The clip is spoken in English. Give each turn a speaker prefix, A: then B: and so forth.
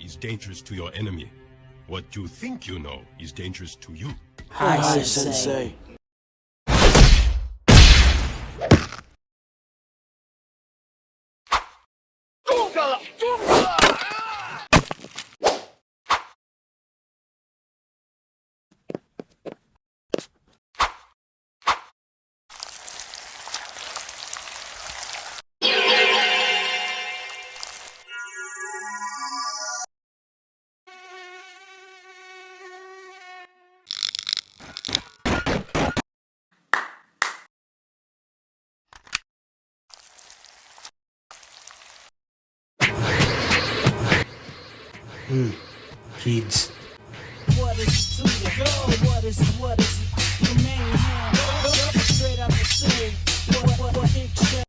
A: is dangerous to your enemy. What you think you know is dangerous to you.
B: Hi, Sensei. Kids.
C: What is to the go? What is